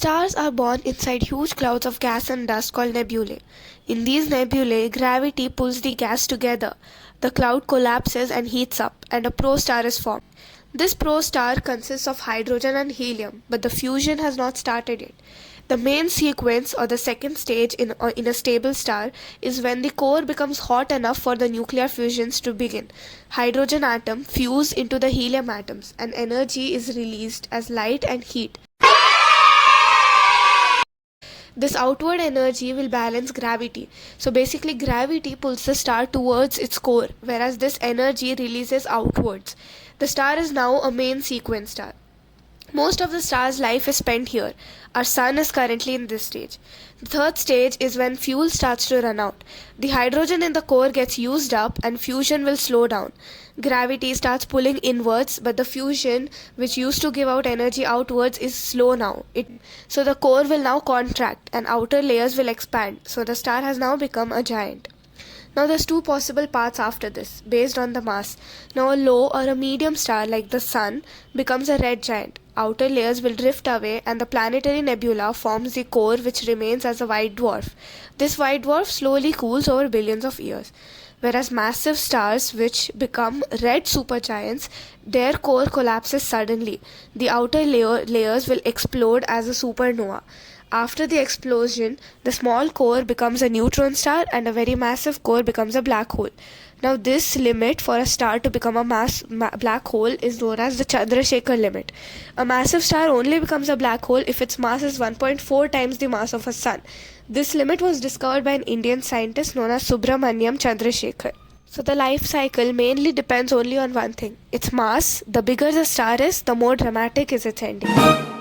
Stars are born inside huge clouds of gas and dust called nebulae. In these nebulae, gravity pulls the gas together. The cloud collapses and heats up, and a protostar is formed. This protostar consists of hydrogen and helium, but the fusion has not started yet. The main sequence, or the second stage in a stable star, is when the core becomes hot enough for the nuclear fusions to begin. Hydrogen atoms fuse into the helium atoms, and energy is released as light and heat. This outward energy will balance gravity. So basically gravity pulls the star towards its core, whereas this energy releases outwards. The star is now a main sequence star. Most of the star's life is spent here. Our sun is currently in this stage. The third stage is when fuel starts to run out. The hydrogen in the core gets used up and fusion will slow down. Gravity starts pulling inwards, but the fusion, which used to give out energy outwards, is slow now. So the core will now contract and outer layers will expand. So the star has now become a giant. Now there's two possible paths after this, based on the mass. Now a low or a medium star like the Sun becomes a red giant. Outer layers will drift away and the planetary nebula forms the core, which remains as a white dwarf. This white dwarf slowly cools over billions of years. Whereas massive stars, which become red supergiants, their core collapses suddenly. The outer layers will explode as a supernova. After the explosion, the small core becomes a neutron star and a very massive core becomes a black hole. Now this limit for a star to become a black hole is known as the Chandrasekhar limit. A massive star only becomes a black hole if its mass is 1.4 times the mass of a sun. This limit was discovered by an Indian scientist known as Subramaniam Chandrasekhar. So the life cycle mainly depends only on one thing, its mass. The bigger the star is, the more dramatic is its ending.